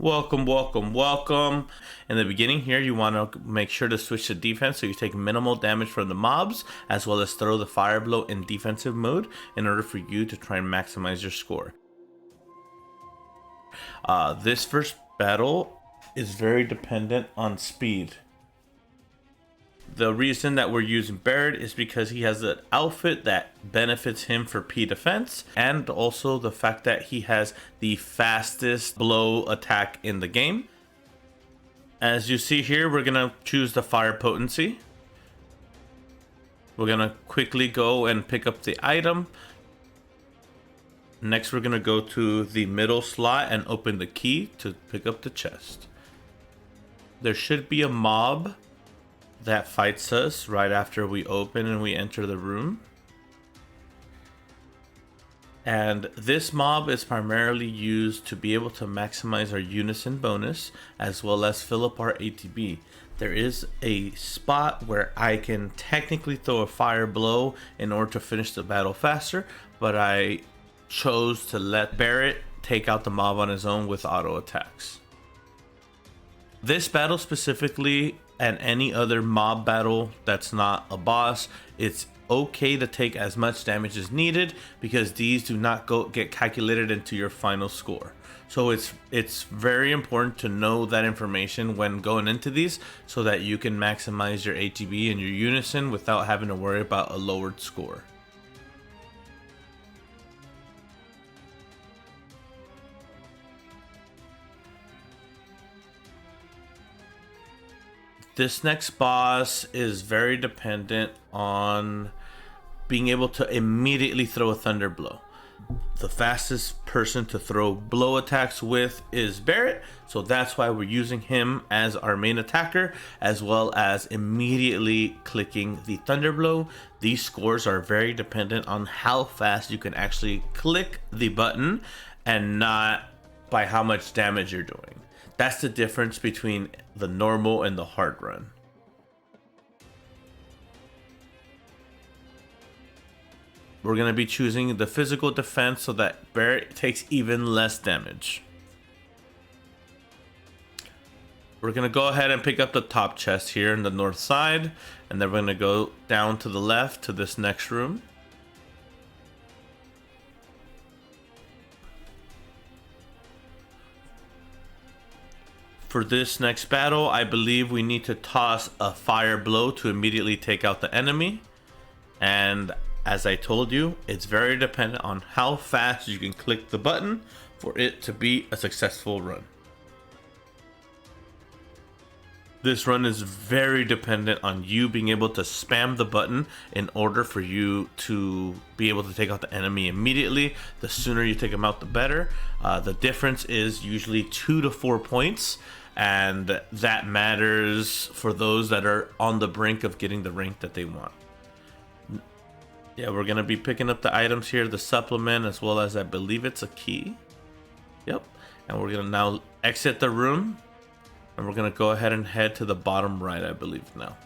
Welcome, welcome, welcome. In the beginning here, you want to make sure to switch to defense so you take minimal damage from the mobs, as well as throw the fire blow in defensive mode in order for you to try and maximize your score. This first battle is very dependent on speed. The reason that we're using Barret is because he has an outfit that benefits him for P defense, and also the fact that he has the fastest blow attack in the game. As you see here, we're gonna choose the fire potency. We're gonna quickly go and pick up the item. Next, we're gonna go to the middle slot and open the key to pick up the chest. There should be a mob that fights us right after we open and we enter the room. And this mob is primarily used to be able to maximize our unison bonus as well as fill up our ATB. There is a spot where I can technically throw a fire blow in order to finish the battle faster, but I chose to let Barret take out the mob on his own with auto attacks. This battle specifically, and any other mob battle that's not a boss, it's okay to take as much damage as needed because these do not get calculated into your final score. So it's very important to know that information when going into these so that you can maximize your ATB and your unison without having to worry about a lowered score. This next boss is very dependent on being able to immediately throw a thunder blow. The fastest person to throw blow attacks with is Barret, so that's why we're using him as our main attacker, as well as immediately clicking the thunder blow. These scores are very dependent on how fast you can actually click the button and not by how much damage you're doing. That's the difference between the normal and the hard run. We're going to be choosing the physical defense so that Barret takes even less damage. We're going to go ahead and pick up the top chest here in the north side, and then we're going to go down to the left to this next room. For this next battle, I believe we need to toss a fire blow to immediately take out the enemy. And as I told you, it's very dependent on how fast you can click the button for it to be a successful run. This run is very dependent on you being able to spam the button in order for you to be able to take out the enemy immediately. The sooner you take them out, the better. The difference is usually 2 to 4 points, and that matters for those that are on the brink of getting the rank that they want. Yeah, we're going to be picking up the items here, the supplement, as well as I believe it's a key. Yep. And we're going to now exit the room. And we're going to go ahead and head to the bottom right, I believe now.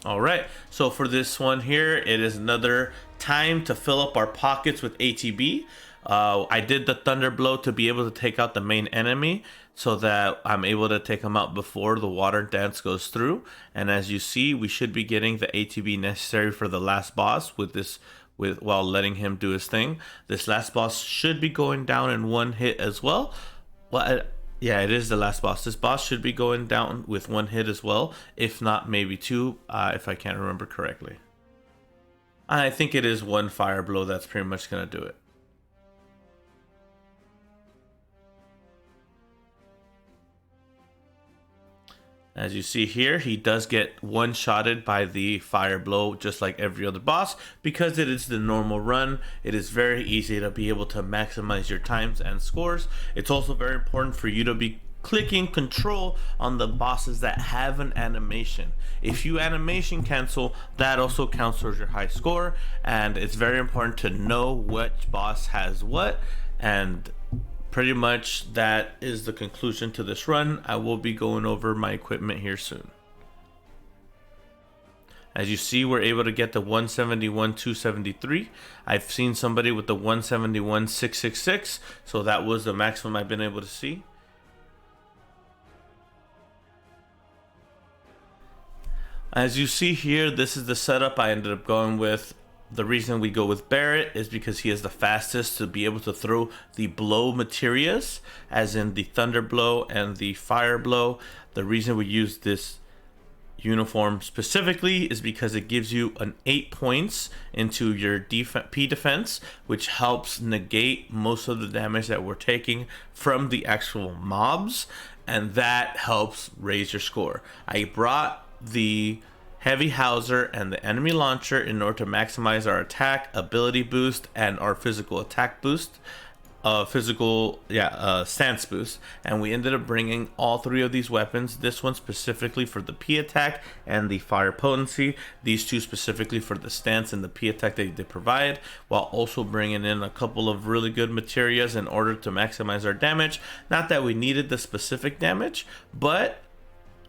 All right, so for this one here, it is another time to fill up our pockets with ATB. I did the thunder blow to be able to take out the main enemy so that I'm able to take him out before the water dance goes through. And as you see, we should be getting the ATB necessary for the last boss while letting him do his thing. This last boss should be going down in one hit as well. Yeah, it is the last boss. This boss should be going down with one hit as well, if not maybe two, if I can't remember correctly. I think it is one fire blow that's pretty much going to do it. As you see here, he does get one-shotted by the fire blow just like every other boss. Because it is the normal run, it is very easy to be able to maximize your times and scores. It's also very important for you to be clicking control on the bosses that have an animation. If you animation cancel, that also counts towards your high score, and it's very important to know which boss has what and pretty much that is the conclusion to this run. I will be going over my equipment here soon. As you see, we're able to get the 171 273. I've seen somebody with the 171 666, so that was the maximum I've been able to see. As you see here, this is the setup I ended up going with. The reason we go with Barrett is because he is the fastest to be able to throw the blow materias, as in the thunder blow and the fire blow. The reason we use this uniform specifically is because it gives you an 8 points into your P defense, which helps negate most of the damage that we're taking from the actual mobs, and that helps raise your score. I brought the heavy hauser and the enemy launcher in order to maximize our attack, ability boost, and our physical attack boost. Stance boost, and we ended up bringing all three of these weapons. This one specifically for the P attack and the fire potency, these two specifically for the stance and the P attack that they provide, while also bringing in a couple of really good materials in order to maximize our damage. Not that we needed the specific damage, but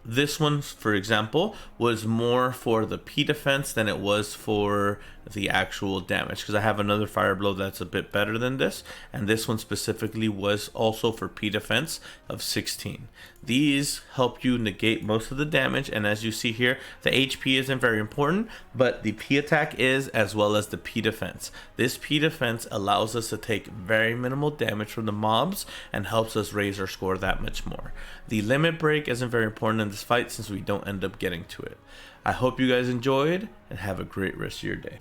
this one, for example, was more for the P defense than it was for the actual damage, because I have another fire blow that's a bit better than this, and this one specifically was also for P defense of 16. These help you negate most of the damage, and as you see here, the HP isn't very important, but the P attack is, as well as the P defense. This P defense allows us to take very minimal damage from the mobs and helps us raise our score that much more. The limit break isn't very important in this fight since we don't end up getting to it. I hope you guys enjoyed and have a great rest of your day.